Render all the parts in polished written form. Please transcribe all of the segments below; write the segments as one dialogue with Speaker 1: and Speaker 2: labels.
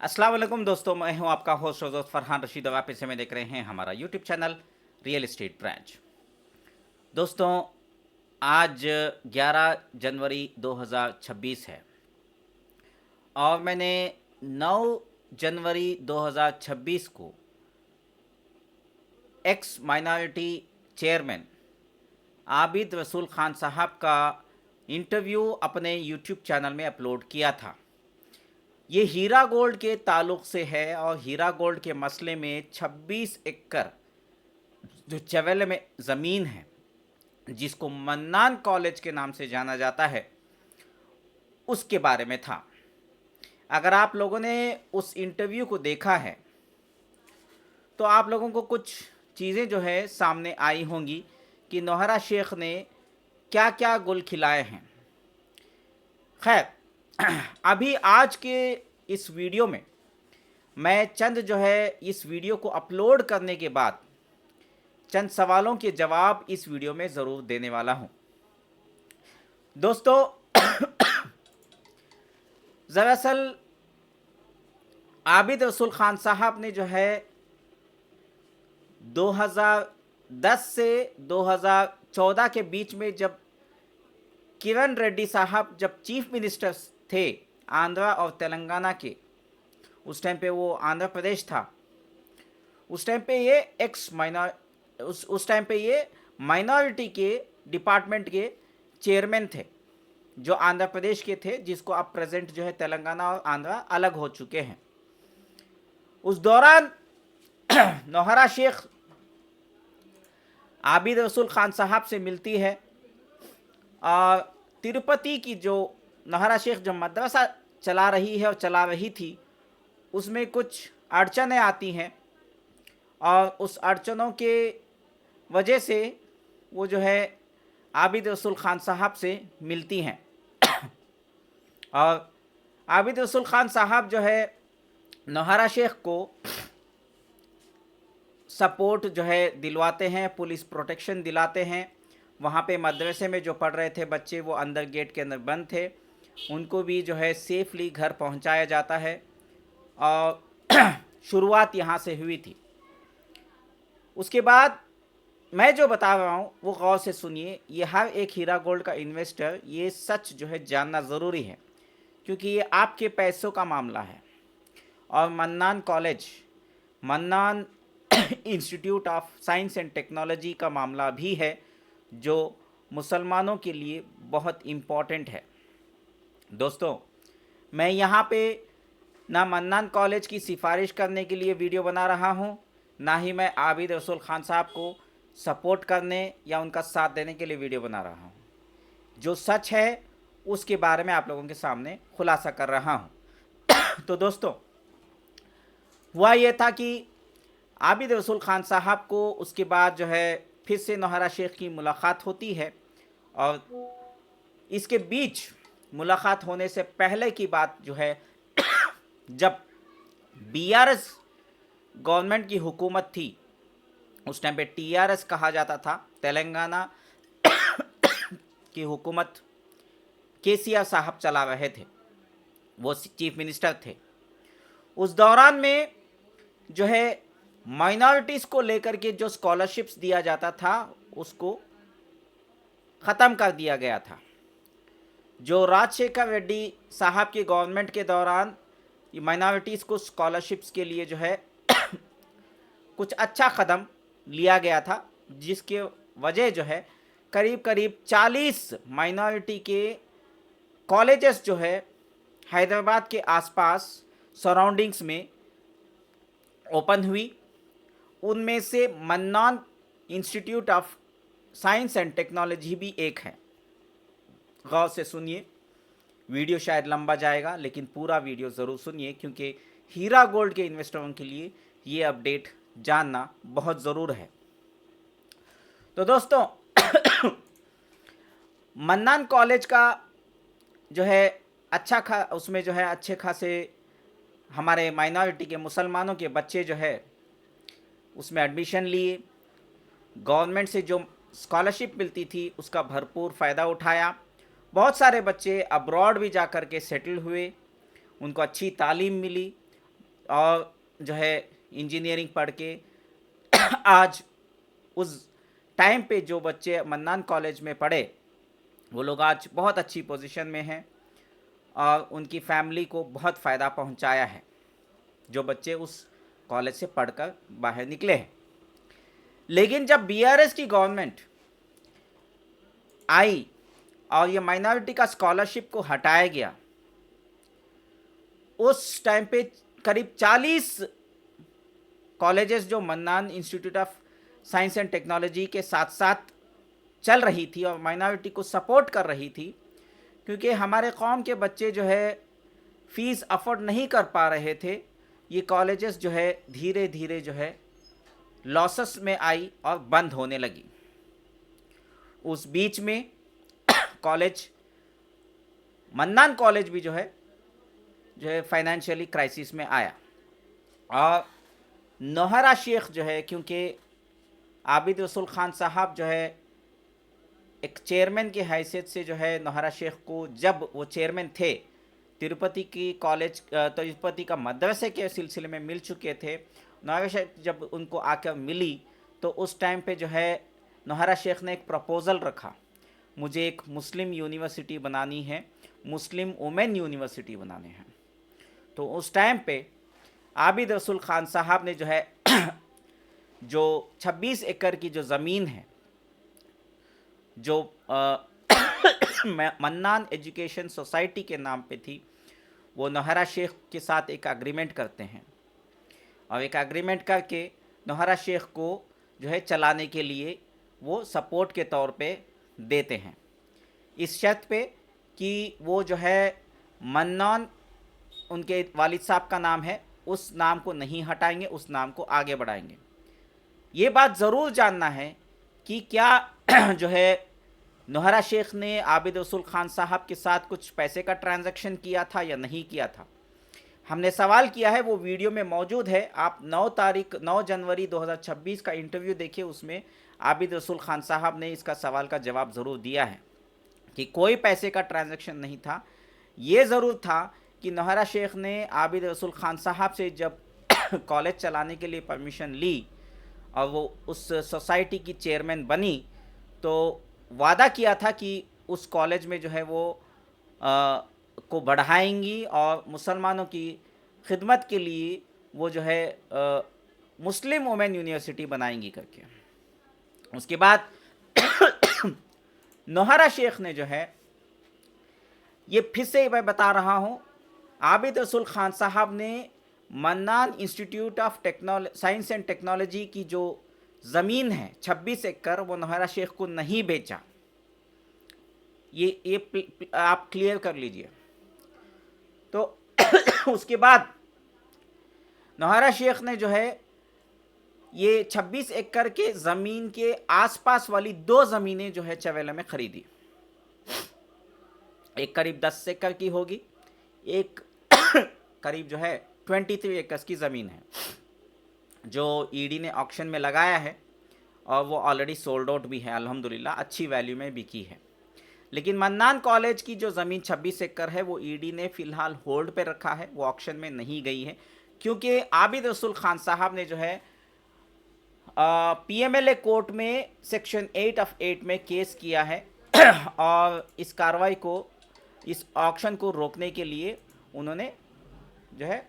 Speaker 1: अस्सलाम वालेकुम दोस्तों, मैं हूं आपका होस्ट और दोस्त फरहान रशीद और आप इसे में देख रहे हैं हमारा YouTube channel real estate branch. दोस्तों, आज 11 जनवरी 2026 है और मैंने 9 जनवरी 2026 को एक्स माइनॉरिटी चेयरमैन आबिद रसूल खान साहब का इंटरव्यू अपने यूट्यूब चैनल में अपलोड किया था। ये हीरा गोल्ड के ताल्लुक़ से है और हीरा गोल्ड के मसले में 26 एकड़ जो चवेले में ज़मीन है, जिसको मन्नान कॉलेज के नाम से जाना जाता है, उसके बारे में था। अगर आप लोगों ने उस इंटरव्यू को देखा है तो आप लोगों को कुछ चीज़ें जो है सामने आई होंगी कि नौहरा शेख ने क्या क्या गुल खिलाए हैं। खैर, अभी आज के इस वीडियो में मैं चंद जो है इस वीडियो को अपलोड करने के बाद चंद सवालों के जवाब इस वीडियो में ज़रूर देने वाला हूं। दोस्तों, दरअसल आबिद रसूल खान साहब ने जो है 2010 से 2014 के बीच में, जब किरण रेड्डी साहब जब चीफ मिनिस्टर थे आंध्रा और तेलंगाना के, उस टाइम पे वो आंध्र प्रदेश था, उस टाइम पे ये उस टाइम पे ये माइनॉरिटी के डिपार्टमेंट के चेयरमैन थे, जो आंध्र प्रदेश के थे, जिसको अब प्रेजेंट जो है तेलंगाना और आंध्रा अलग हो चुके हैं। उस दौरान नौहरा शेख आबिद रसूल खान साहब से मिलती है और तिरुपति की जो नौहरा शेख जो मदरसा चला रही है और चला रही थी, उसमें कुछ अड़चनें आती हैं और उस अड़चनों के वजह से वो जो है आबिद रसूल खान साहब से मिलती हैं और आबिद रसूल खान साहब जो है नौहरा शेख को सपोर्ट जो है दिलवाते हैं, पुलिस प्रोटेक्शन दिलाते हैं। वहाँ पे मदरसे में जो पढ़ रहे थे बच्चे, वो अंदर गेट के अंदर बंद थे, उनको भी जो है सेफली घर पहुँचाया जाता है और शुरुआत यहाँ से हुई थी। उसके बाद मैं जो बता रहा हूँ वो गौर से सुनिए। ये हर एक हीरा गोल्ड का इन्वेस्टर ये सच जो है जानना ज़रूरी है, क्योंकि ये आपके पैसों का मामला है और mannan college, mannan institute of science and technology का मामला भी है, जो मुसलमानों के लिए बहुत इम्पॉर्टेंट है। दोस्तों, मैं यहाँ पे ना मन्नान कॉलेज की सिफारिश करने के लिए वीडियो बना रहा हूँ, ना ही मैं आबिद रसूल खान साहब को सपोर्ट करने या उनका साथ देने के लिए वीडियो बना रहा हूँ। जो सच है उसके बारे में आप लोगों के सामने खुलासा कर रहा हूँ। तो दोस्तों, हुआ ये था कि आबिद रसूल खान साहब को उसके बाद जो है फिर से नौहरा शेख की मुलाकात होती है और इसके बीच मुलाकात होने से पहले की बात जो है, जब बीआरएस गवर्नमेंट की हुकूमत थी, उस टाइम पे टीआरएस कहा जाता था, तेलंगाना की हुकूमत केसीआर साहब चला रहे थे, वो चीफ मिनिस्टर थे। उस दौरान में जो है माइनॉरिटीज़ को लेकर के जो स्कॉलरशिप्स दिया जाता था उसको ख़त्म कर दिया गया था। जो राजशेखर रेड्डी साहब की गवर्नमेंट के दौरान माइनॉरिटीज़ को स्कॉलरशिप्स के लिए जो है कुछ अच्छा कदम लिया गया था, जिसके वजह जो है करीब करीब 40 माइनॉरिटी के कॉलेजेस जो है हैदराबाद के आसपास सराउंडिंग्स में ओपन हुई। उनमें से mannan institute of science and technology भी एक है। गौर से सुनिए, वीडियो शायद लंबा जाएगा लेकिन पूरा वीडियो ज़रूर सुनिए, क्योंकि हीरा गोल्ड के इन्वेस्टरों के लिए ये अपडेट जानना बहुत ज़रूर है। तो दोस्तों, मन्नान कॉलेज का जो है उसमें जो है अच्छे खासे हमारे माइनॉरिटी के मुसलमानों के बच्चे जो है उसमें एडमिशन लिए। गवर्नमेंट से जो स्कॉलरशिप मिलती थी उसका भरपूर फ़ायदा उठाया। बहुत सारे बच्चे अब्रॉड भी जा कर के सेटल हुए, उनको अच्छी तालीम मिली, और जो है इंजीनियरिंग पढ़ के आज उस टाइम पे जो बच्चे मन्नान कॉलेज में पढ़े वो लोग आज बहुत अच्छी पोजीशन में हैं और उनकी फैमिली को बहुत फ़ायदा पहुंचाया है, जो बच्चे उस कॉलेज से पढ़कर बाहर निकले हैं। लेकिन जब बीआरएस की गवर्नमेंट आई और ये माइनॉरिटी का स्कॉलरशिप को हटाया गया, उस टाइम पे करीब 40 कॉलेजेस जो mannan institute of science and technology के साथ साथ चल रही थी और माइनॉरिटी को सपोर्ट कर रही थी, क्योंकि हमारे कौम के बच्चे जो है फ़ीस अफोर्ड नहीं कर पा रहे थे, ये कॉलेजेस जो है धीरे धीरे जो है लॉसेस में आई और बंद होने लगी। उस बीच में कॉलेज मन्नान कॉलेज भी जो है फाइनेंशियली क्राइसिस में आया और नौहरा शेख जो है, क्योंकि आबिद रसूल खान साहब जो है एक चेयरमैन की हैसियत से जो है नौहरा शेख को, जब वो चेयरमैन थे तिरुपति की कॉलेज तिरुपति का मदरसे के सिलसिले में मिल चुके थे, नौहरा शेख जब उनको आकर मिली तो उस टाइम पे जो है नौहरा शेख ने एक प्रपोज़ल रखा, मुझे एक मुस्लिम यूनिवर्सिटी बनानी है, मुस्लिम वुमेन यूनिवर्सिटी बनाने हैं। तो उस टाइम पे आबिद रसूल खान साहब ने जो है जो 26 एकड़ की जो ज़मीन है जो मन्नान एजुकेशन सोसाइटी के नाम पे थी, वो नौहरा शेख के साथ एक एग्रीमेंट करते हैं और एक एग्रीमेंट करके नौहरा शेख को जो है चलाने के लिए वो सपोर्ट के तौर पे देते हैं, इस शर्त पे कि वो जो है मन्नान उनके वालिद साहब का नाम है, उस नाम को नहीं हटाएंगे, उस नाम को आगे बढ़ाएंगे। ये बात ज़रूर जानना है कि क्या जो है नौहरा शेख ने आबिद रसूल खान साहब के साथ कुछ पैसे का ट्रांजैक्शन किया था या नहीं किया था। हमने सवाल किया है, वो वीडियो में मौजूद है, आप 9 जनवरी 2026 का इंटरव्यू देखिए, उसमें आबिद रसूल खान साहब ने इसका सवाल का जवाब ज़रूर दिया है कि कोई पैसे का ट्रांजैक्शन नहीं था। ये ज़रूर था कि नौहरा शेख ने आबिद रसूल खान साहब से जब कॉलेज चलाने के लिए परमिशन ली और वो उस सोसाइटी की चेयरमैन बनी, तो वादा किया था कि उस कॉलेज में जो है वो को बढ़ाएंगी और मुसलमानों की खिदमत के लिए वो जो है मुस्लिम वुमेन यूनिवर्सिटी बनाएंगी करके। उसके बाद नौहरा शेख ने जो है, ये फिर से मैं बता रहा हूँ, आबिद रसूल खान साहब ने mannan institute of science and technology की जो ज़मीन है 26 एकड़, वो नौहरा शेख को नहीं बेचा। ये आप क्लियर कर लीजिए। तो उसके बाद नौहरा शेख ने जो है ये 26 एकड़ के ज़मीन के आसपास वाली 2 ज़मीनें जो है चवेला में ख़रीदी। एक करीब 10 एकड़ की होगी, एक करीब जो है 23 एकड़ की ज़मीन है जो ईडी ने ऑक्शन में लगाया है और वो ऑलरेडी सोल्ड आउट भी है, अल्हम्दुलिल्लाह अच्छी वैल्यू में बिकी है। लेकिन मन्नान कॉलेज की जो ज़मीन 26 एकड़ है वो ईडी ने फ़िलहाल होल्ड पे रखा है, वो ऑक्शन में नहीं गई है, क्योंकि आबिद रसूल खान साहब ने जो है पीएमएलए कोर्ट में सेक्शन 8 ऑफ 8 में केस किया है और इस कार्रवाई को, इस ऑक्शन को रोकने के लिए उन्होंने जो है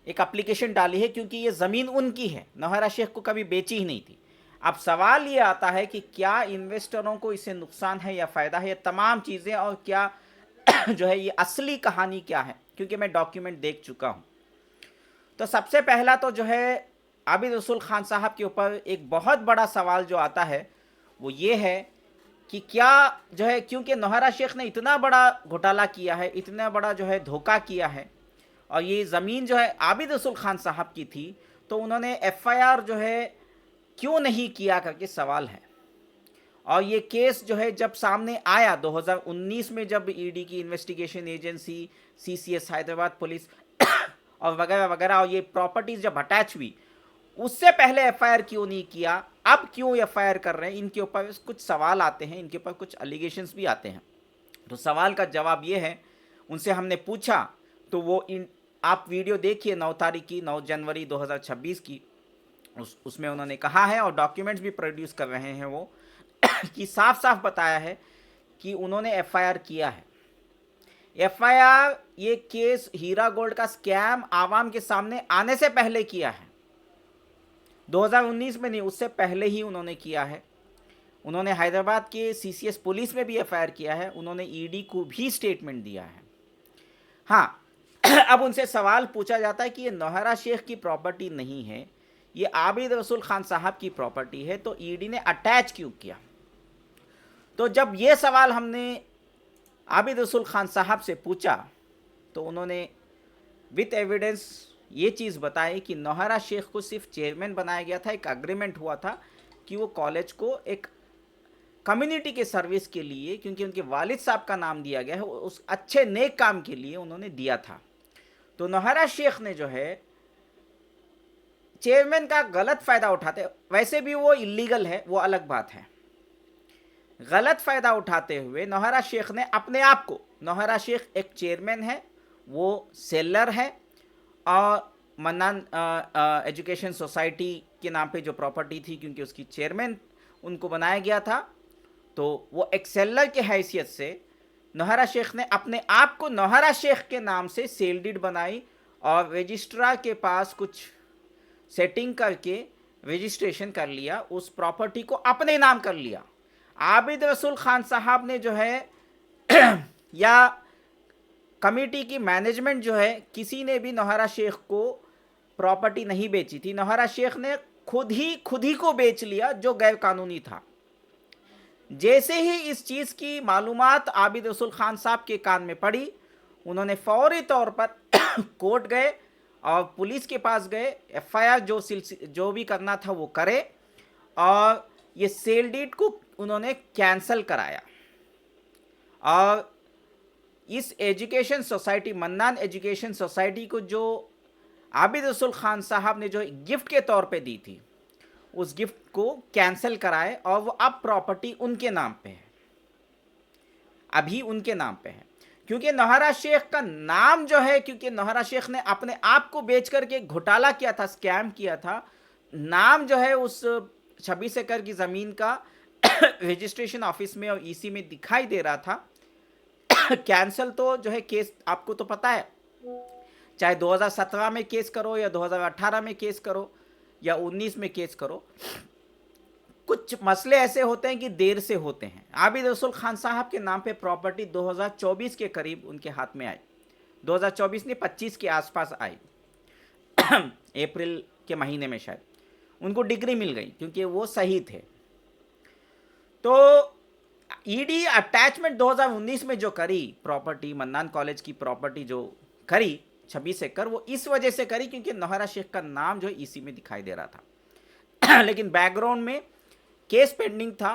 Speaker 1: एक एप्लीकेशन डाली है, क्योंकि ये ज़मीन उनकी है, नौहरा शेख को कभी बेची ही नहीं थी। अब सवाल ये आता है कि क्या इन्वेस्टरों को इससे नुकसान है या फ़ायदा है, ये तमाम चीज़ें, और क्या जो है ये असली कहानी क्या है, क्योंकि मैं डॉक्यूमेंट देख चुका हूँ। तो सबसे पहला तो जो है आबिद रसूल खान साहब के ऊपर एक बहुत बड़ा सवाल जो आता है वो ये है कि क्या जो है, क्योंकि नौहरा शेख ने इतना बड़ा घोटाला किया है, इतना बड़ा जो है धोखा किया है, और ये ज़मीन जो है आबिद रसूल खान साहब की थी, तो उन्होंने एफआईआर जो है क्यों नहीं किया करके सवाल है। और ये केस जो है जब सामने आया 2019 में, जब ईडी की investigation agency CCS Hyderabad police और वगैरह वगैरह, और ये प्रॉपर्टीज़ जब अटैच हुई, उससे पहले एफआईआर क्यों नहीं किया, अब क्यों एफआईआर कर रहे हैं, इनके ऊपर कुछ सवाल आते हैं, इनके ऊपर कुछ एलिगेशंस भी आते हैं। तो सवाल का जवाब ये है, उनसे हमने पूछा तो वो आप वीडियो देखिए 9 तारीख की, 9 जनवरी 2026 की, उसमें उन्होंने कहा है और डॉक्यूमेंट्स भी प्रोड्यूस कर रहे हैं वो कि साफ साफ बताया है कि उन्होंने एफआईआर किया है। एफआईआर ये केस हीरा गोल्ड का स्कैम आवाम के सामने आने से पहले किया है, 2019 में नहीं, उससे पहले ही उन्होंने किया है। उन्होंने हैदराबाद के सीसीएस पुलिस में भी एफआईआर किया है, उन्होंने ईडी को भी स्टेटमेंट दिया है। हाँ अब उनसे सवाल पूछा जाता है कि ये नौहरा शेख की प्रॉपर्टी नहीं है, ये आबिद रसूल खान साहब की प्रॉपर्टी है, तो ईडी ने अटैच क्यों किया? तो जब ये सवाल हमने आबिद रसूल खान साहब से पूछा तो उन्होंने विथ एविडेंस ये चीज़ बताई कि नौहरा शेख को सिर्फ चेयरमैन बनाया गया था, एक अग्रीमेंट हुआ था कि वो कॉलेज को एक कम्युनिटी के सर्विस के लिए, क्योंकि उनके वालिद साहब का नाम दिया गया है, उस अच्छे नेक काम के लिए उन्होंने दिया था। तो नौहरा शेख ने जो है चेयरमैन का गलत फ़ायदा उठाते, वैसे भी वो इलीगल है, वो अलग बात है, गलत फ़ायदा उठाते हुए नौहरा शेख ने अपने आप को, नौहरा शेख एक चेयरमैन है, वो सेलर है, और मन्नान एजुकेशन सोसाइटी के नाम पे जो प्रॉपर्टी थी, क्योंकि उसकी चेयरमैन उनको बनाया गया था, तो वो एक सेलर के हैसियत से नौहरा शेख ने अपने आप को नौहरा शेख के नाम से सेल डीड बनाई और रजिस्ट्रार के पास कुछ सेटिंग करके रजिस्ट्रेशन कर लिया, उस प्रॉपर्टी को अपने नाम कर लिया। आबिद रसूल खान साहब ने जो है या कमेटी की मैनेजमेंट जो है, किसी ने भी नौहरा शेख को प्रॉपर्टी नहीं बेची थी, नौहरा शेख ने खुद ही को बेच लिया, जो गैर कानूनी था। जैसे ही इस चीज़ की मालूमात आबिद रसूल खान साहब के कान में पड़ी, उन्होंने फौरी तौर पर कोर्ट गए और पुलिस के पास गए, एफआईआर जो भी करना था वो करे, और ये सेल डीड को उन्होंने कैंसल कराया। और इस education society, mannan education society को जो आबिद रसूल खान साहब ने जो गिफ्ट के तौर पे दी थी, उस गिफ्ट को कैंसिल कराए और वो अब प्रॉपर्टी उनके नाम पे है, अभी उनके नाम पे है। क्योंकि नौहरा शेख का नाम जो है, क्योंकि नौहरा शेख ने अपने आप को बेच करके घोटाला किया था, स्कैम किया था, नाम जो है उस 26 एकड़ की ज़मीन का रजिस्ट्रेशन ऑफिस में और ईसी में दिखाई दे रहा था। कैंसल तो जो है केस, आपको तो पता है, चाहे 2017 में केस करो या 2018 में केस करो या 19 में केस करो, कुछ मसले ऐसे होते हैं कि देर से होते हैं। आबिद रसूल खान साहब के नाम पे प्रॉपर्टी 2024 के करीब उनके हाथ में आई, 2024 ने 25 के आसपास आई अप्रैल के महीने में शायद उनको डिग्री मिल गई, क्योंकि वो सही थे। तो ईडी अटैचमेंट 2019 में जो करी प्रॉपर्टी, मन्नान कॉलेज की प्रॉपर्टी जो करी 26 एकड़, वो इस वजह से करी क्योंकि नौहरा शेख का नाम जो ईसी में दिखाई दे रहा था लेकिन बैकग्राउंड में केस पेंडिंग था।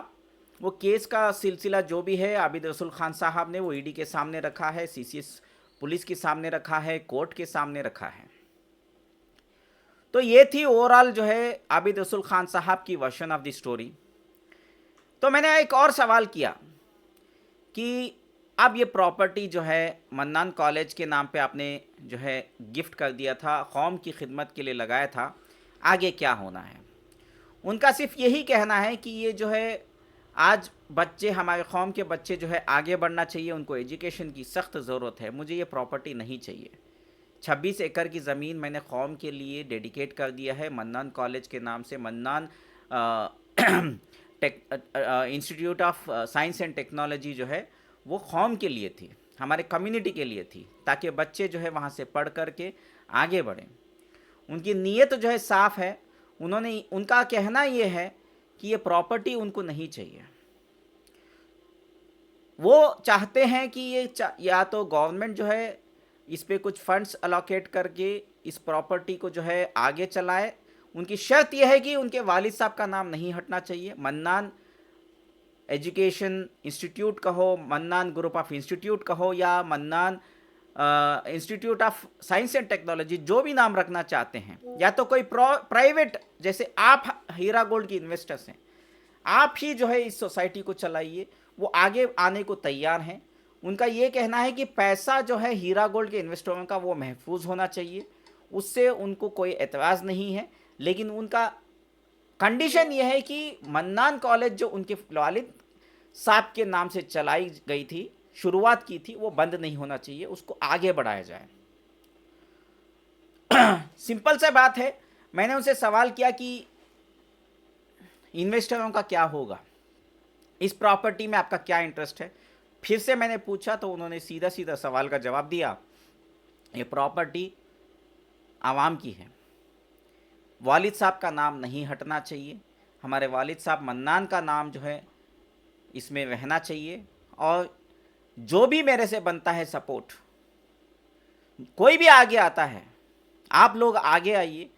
Speaker 1: वो केस का सिलसिला जो भी है, आबिद रसूल खान साहब ने वो ईडी के सामने रखा है, सीसीएस पुलिस के सामने रखा है, कोर्ट के सामने रखा है। तो ये थी ओवरऑल जो है आबिद रसूल खान साहब की वर्जन ऑफ द स्टोरी। तो मैंने एक और सवाल किया कि अब ये प्रॉपर्टी जो है मन्नान कॉलेज के नाम पे आपने जो है गिफ्ट कर दिया था, कौम की खिदमत के लिए लगाया था, आगे क्या होना है? उनका सिर्फ यही कहना है कि ये जो है आज बच्चे, हमारे कौम के बच्चे जो है आगे बढ़ना चाहिए, उनको एजुकेशन की सख्त ज़रूरत है, मुझे ये प्रॉपर्टी नहीं चाहिए। 26 एकड़ की ज़मीन मैंने कौम के लिए डेडिकेट कर दिया है, मन्नान कॉलेज के नाम से। Mannan institute of science and technology जो है वो कौम के लिए थी, हमारे कम्युनिटी के लिए थी, ताकि बच्चे जो है वहाँ से पढ़ कर के आगे बढ़ें। उनकी नीयत जो है साफ़ है। उनका कहना ये है कि ये प्रॉपर्टी उनको नहीं चाहिए। वो चाहते हैं कि ये या तो गवर्नमेंट जो है इस पे कुछ फंड्स अलोकेट करके इस प्रॉपर्टी को जो है आगे चलाए। उनकी शर्त यह है कि उनके वालिद साहब का नाम नहीं हटना चाहिए। मन्नान एजुकेशन इंस्टीट्यूट कहो, मन्नान ग्रुप ऑफ इंस्टीट्यूट कहो, या mannan institute of science and technology, जो भी नाम रखना चाहते हैं, या तो कोई प्राइवेट, जैसे आप हीरा गोल्ड की इन्वेस्टर्स हैं, आप ही जो है इस सोसाइटी को चलाइए, वो आगे आने को तैयार हैं। उनका ये कहना है कि पैसा जो है हीरा गोल्ड के इन्वेस्टरों का वो महफूज होना चाहिए, उससे उनको कोई एतराज़ नहीं है। लेकिन उनका कंडीशन ये है कि मन्नान कॉलेज जो उनके वालिद साहब के नाम से चलाई गई थी, शुरुआत की थी, वो बंद नहीं होना चाहिए, उसको आगे बढ़ाया जाए। सिंपल सा बात है। मैंने उनसे सवाल किया कि इन्वेस्टरों का क्या होगा, इस प्रॉपर्टी में आपका क्या इंटरेस्ट है। फिर से मैंने पूछा तो उन्होंने सीधा सीधा सवाल का जवाब दिया, ये प्रॉपर्टी आवाम की है, वालिद साहब का नाम नहीं हटना चाहिए, हमारे वालिद साहब मन्नान का नाम जो है इसमें रहना चाहिए, और जो भी मेरे से बनता है सपोर्ट, कोई भी आगे आता है, आप लोग आगे आइए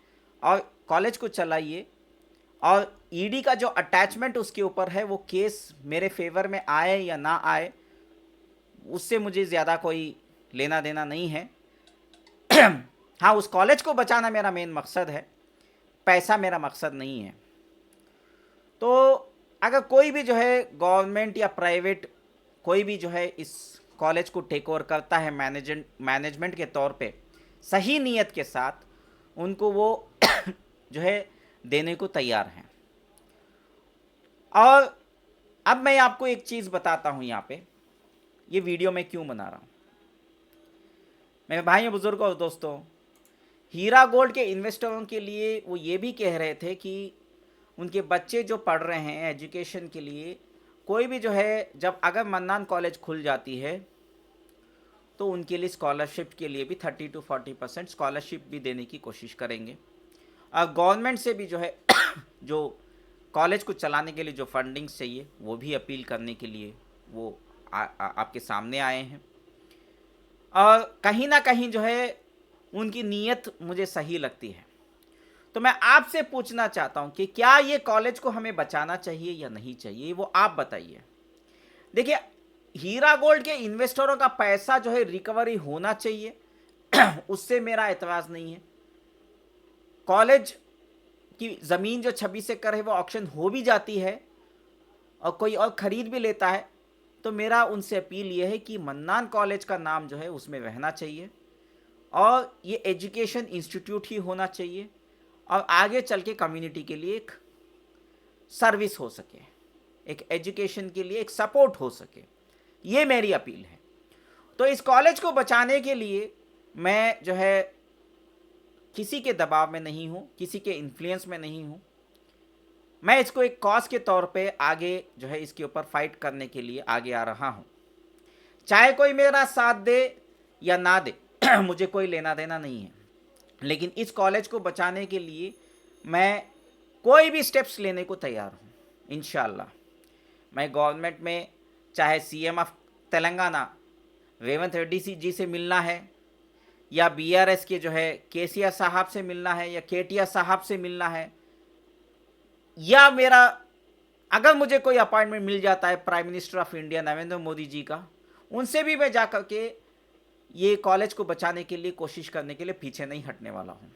Speaker 1: और कॉलेज को चलाइए, और ईडी का जो अटैचमेंट उसके ऊपर है वो केस मेरे फेवर में आए या ना आए, उससे मुझे ज़्यादा कोई लेना देना नहीं है। हाँ, उस कॉलेज को बचाना मेरा मेन मकसद है, पैसा मेरा मकसद नहीं है। तो अगर कोई भी जो है गवर्नमेंट या प्राइवेट कोई भी जो है इस कॉलेज को टेक ओवर करता है मैनेजमेंट के तौर पे, सही नीयत के साथ उनको वो जो है देने को तैयार हैं। और अब मैं आपको एक चीज़ बताता हूँ, यहाँ पे ये वीडियो मैं क्यों बना रहा हूँ। मेरे भाइयों, बुजुर्गों और दोस्तों, हीरा गोल्ड के इन्वेस्टरों के लिए वो ये भी कह रहे थे कि उनके बच्चे जो पढ़ रहे हैं एजुकेशन के लिए, कोई भी जो है जब अगर मन्नान कॉलेज खुल जाती है तो उनके लिए स्कॉलरशिप के लिए भी 30 to 40% स्कॉलरशिप भी देने की कोशिश करेंगे। और गवर्नमेंट से भी जो है जो कॉलेज को चलाने के लिए जो फंडिंग चाहिए वो भी अपील करने के लिए वो आपके सामने आए हैं। और कहीं ना कहीं जो है उनकी नीयत मुझे सही लगती है। तो मैं आपसे पूछना चाहता हूं कि क्या ये कॉलेज को हमें बचाना चाहिए या नहीं चाहिए, वो आप बताइए। देखिए, हीरा गोल्ड के इन्वेस्टरों का पैसा जो है रिकवरी होना चाहिए, उससे मेरा एतराज़ नहीं है। कॉलेज की ज़मीन जो 26 एकड़ है वो ऑक्शन हो भी जाती है और कोई और ख़रीद भी लेता है, तो मेरा उनसे अपील ये है कि मन्नान कॉलेज का नाम जो है उसमें रहना चाहिए, और ये एजुकेशन इंस्टीट्यूट ही होना चाहिए, और आगे चल के कम्युनिटी के लिए एक सर्विस हो सके, एक एजुकेशन के लिए एक सपोर्ट हो सके, ये मेरी अपील है। तो इस कॉलेज को बचाने के लिए मैं जो है किसी के दबाव में नहीं हूँ, किसी के इन्फ्लुएंस में नहीं हूँ। मैं इसको एक कॉज के तौर पे आगे जो है इसके ऊपर फाइट करने के लिए आगे आ रहा हूँ। चाहे कोई मेरा साथ दे या ना दे मुझे कोई लेना देना नहीं है, लेकिन इस कॉलेज को बचाने के लिए मैं कोई भी स्टेप्स लेने को तैयार हूँ। इंशाल्लाह मैं गवर्नमेंट में, चाहे सीएम ऑफ तेलंगाना रेवंत रेड्डी जी से मिलना है, या बीआरएस के जो है केसीआर साहब से मिलना है, या केटीआर साहब से मिलना है, या मेरा अगर मुझे कोई अपॉइंटमेंट मिल जाता है prime minister of India Narendra Modi ji का, उनसे भी मैं जा कर के ये कॉलेज को बचाने के लिए कोशिश करने के लिए पीछे नहीं हटने वाला हूँ।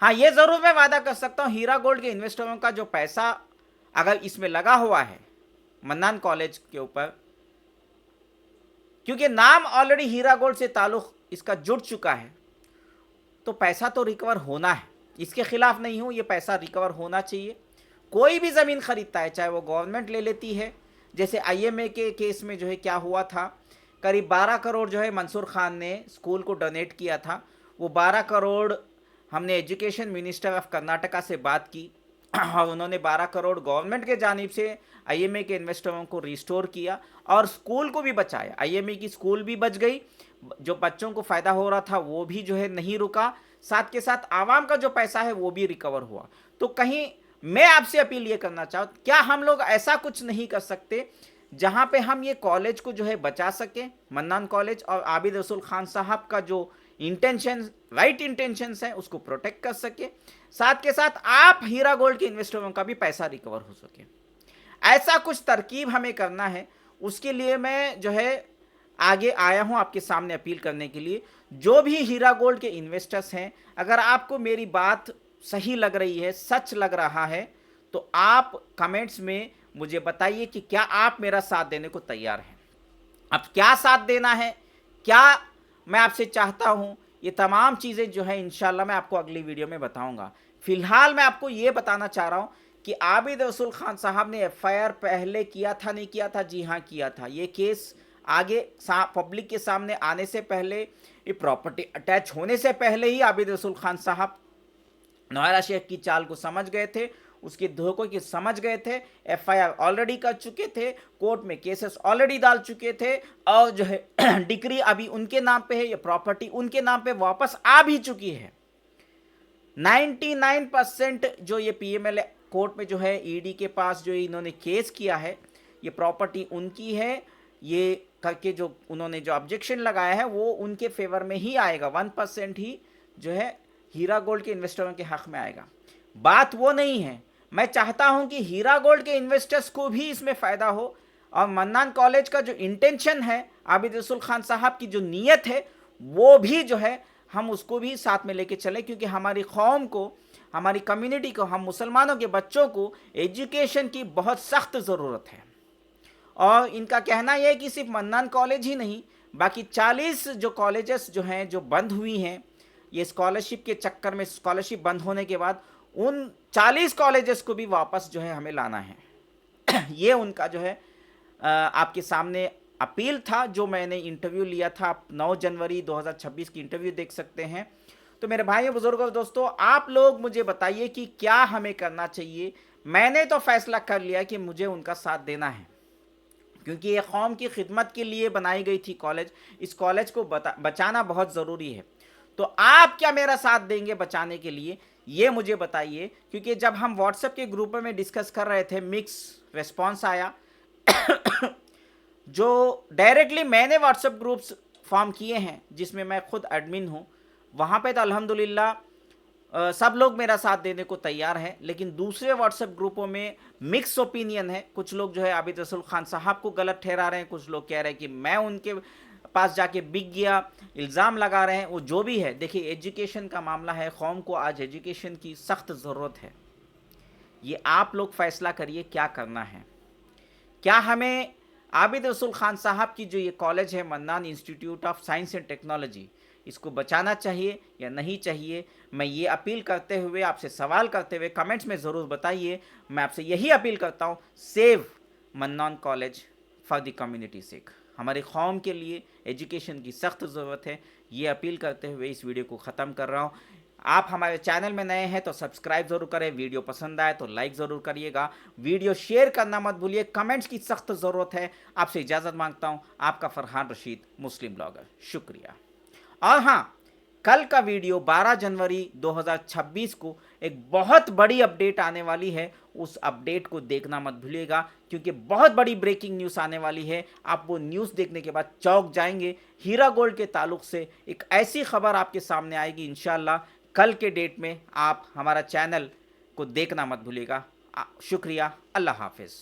Speaker 1: हाँ, ये ज़रूर मैं वादा कर सकता हूँ, हीरा गोल्ड के इन्वेस्टरों का जो पैसा अगर इसमें लगा हुआ है मन्नान कॉलेज के ऊपर, क्योंकि नाम ऑलरेडी हीरा गोल्ड से ताल्लुक़ इसका जुड़ चुका है, तो पैसा तो रिकवर होना है। इसके खिलाफ नहीं हूँ, ये पैसा रिकवर होना चाहिए। कोई भी ज़मीन ख़रीदता है, चाहे वो गवर्नमेंट ले लेती है, जैसे आईएमए के केस में जो है क्या हुआ था, करीब 12 करोड़ जो है मंसूर खान ने स्कूल को डोनेट किया था। वो 12 करोड़ हमने एजुकेशन मिनिस्टर ऑफ कर्नाटका से बात की और उन्होंने 12 करोड़ गवर्नमेंट के जानिब से आईएमए के इन्वेस्टरों को रिस्टोर किया और स्कूल को भी बचाया। आईएमए की स्कूल भी बच गई, जो बच्चों को फ़ायदा हो रहा था वो भी जो है नहीं रुका, साथ के साथ आवाम का जो पैसा है वो भी रिकवर हुआ। तो कहीं मैं आपसे अपील ये करना चाहूँ, क्या हम लोग ऐसा कुछ नहीं कर सकते जहाँ पे हम ये कॉलेज को जो है बचा सकें, मन्नान कॉलेज, और आबिद रसूल खान साहब का जो इंटेंशन, राइट इंटेंशंस हैं, उसको प्रोटेक्ट कर सके, साथ के साथ आप हीरा गोल्ड के इन्वेस्टरों का भी पैसा रिकवर हो सके। ऐसा कुछ तरकीब हमें करना है, उसके लिए मैं जो है आगे आया हूं आपके सामने अपील करने के लिए। जो भी हीरा गोल्ड के इन्वेस्टर्स हैं, अगर आपको मेरी बात सही लग रही है, सच लग रहा है, तो आप कमेंट्स में मुझे बताइए कि क्या आप मेरा साथ देने को तैयार हैं। अब क्या साथ देना है, क्या मैं आपसे चाहता हूँ, ये तमाम चीज़ें जो है इंशाल्लाह मैं आपको अगली वीडियो में बताऊँगा। फ़िलहाल मैं आपको ये बताना चाह रहा हूँ कि आबिद रसूल खान साहब ने एफआईआर पहले किया था, नहीं किया था? जी हाँ, किया था। ये केस आगे पब्लिक के सामने आने से पहले, ये प्रॉपर्टी अटैच होने से पहले ही आबिद रसूल खान साहब नौहरा शेख की चाल को समझ गए थे, उसके धोखों की समझ गए थे, एफआईआर ऑलरेडी कर चुके थे, कोर्ट में केसेस ऑलरेडी डाल चुके थे, और जो है डिक्री अभी उनके नाम पे है, ये प्रॉपर्टी उनके नाम पे वापस आ भी चुकी है। 99% जो ये पीएमएल कोर्ट में जो है ईडी के पास जो इन्होंने केस किया है, ये प्रॉपर्टी उनकी है, ये करके जो उन्होंने जो ऑब्जेक्शन लगाया है वो उनके फेवर में ही आएगा। 1% ही जो है हीरा गोल्ड के इन्वेस्टरों के हक में आएगा। बात वो नहीं है। मैं चाहता हूं कि हीरा गोल्ड के इन्वेस्टर्स को भी इसमें फ़ायदा हो, और मन्नान कॉलेज का जो इंटेंशन है, आबिद रसूल खान साहब की जो नीयत है, वो भी जो है हम उसको भी साथ में लेके चले, क्योंकि हमारी कौम को, हमारी कम्युनिटी को, हम मुसलमानों के बच्चों को एजुकेशन की बहुत सख्त ज़रूरत है। और इनका कहना यह है कि सिर्फ मन्नान कॉलेज ही नहीं, बाकी 40 जो कॉलेजेस जो हैं, जो बंद हुई हैं, ये स्कॉलरशिप के चक्कर में, स्कॉलरशिप बंद होने के बाद उन 40 कॉलेजेस को भी वापस जो है हमें लाना है। ये उनका जो है आपके सामने अपील था, जो मैंने इंटरव्यू लिया था। आप 9 जनवरी 2026 की इंटरव्यू देख सकते हैं। तो मेरे भाइयों, बुजुर्गों और दोस्तों, आप लोग मुझे बताइए कि क्या हमें करना चाहिए। मैंने तो फैसला कर लिया कि मुझे उनका साथ देना है, क्योंकि ये कौम की खिदमत के लिए बनाई गई थी कॉलेज। इस कॉलेज को बचाना बहुत ज़रूरी है। तो आप क्या मेरा साथ देंगे बचाने के लिए, ये मुझे बताइए, क्योंकि जब हम व्हाट्सएप के ग्रुप में डिस्कस कर रहे थे, मिक्स रिस्पॉन्स आया। जो डायरेक्टली मैंने व्हाट्सएप ग्रुप्स फॉर्म किए हैं, जिसमें मैं खुद एडमिन हूँ, वहाँ पे तो अल्हम्दुलिल्लाह सब लोग मेरा साथ देने को तैयार हैं। लेकिन दूसरे व्हाट्सएप ग्रुपों में मिक्स ओपिनियन है। कुछ लोग जो है आबिद रसूल खान साहब को गलत ठहरा रहे हैं, कुछ लोग कह रहे हैं कि मैं उनके पास जाके बिक गया, इल्ज़ाम लगा रहे हैं। वो जो भी है, देखिए, एजुकेशन का मामला है, कौम को आज एजुकेशन की सख्त ज़रूरत है। ये आप लोग फैसला करिए क्या करना है। क्या हमें आबिद रसूल खान साहब की जो ये कॉलेज है, mannan institute of science and technology, इसको बचाना चाहिए या नहीं चाहिए? मैं ये अपील करते हुए, आपसे सवाल करते हुए कमेंट्स में ज़रूर बताइए। मैं आपसे यही अपील करता हूँ, save Mannan college for the community sake. हमारी कौम के लिए एजुकेशन की सख्त ज़रूरत है। ये अपील करते हुए इस वीडियो को ख़त्म कर रहा हूँ। आप हमारे चैनल में नए हैं तो सब्सक्राइब ज़रूर करें, वीडियो पसंद आए तो लाइक ज़रूर करिएगा, वीडियो शेयर करना मत भूलिए, कमेंट्स की सख्त ज़रूरत है। आपसे इजाज़त मांगता हूँ, आपका फरहान रशीद, मुस्लिम ब्लॉगर। शुक्रिया। और हाँ, कल का वीडियो 12 जनवरी 2026 को एक बहुत बड़ी अपडेट आने वाली है। उस अपडेट को देखना मत भूलिएगा, क्योंकि बहुत बड़ी ब्रेकिंग न्यूज़ आने वाली है। आप वो न्यूज़ देखने के बाद चौंक जाएंगे। हीरा गोल्ड के ताल्लुक से एक ऐसी खबर आपके सामने आएगी इंशाल्लाह। कल के डेट में आप हमारा चैनल को देखना मत भूलिएगा। शुक्रिया। अल्लाह हाफिज़।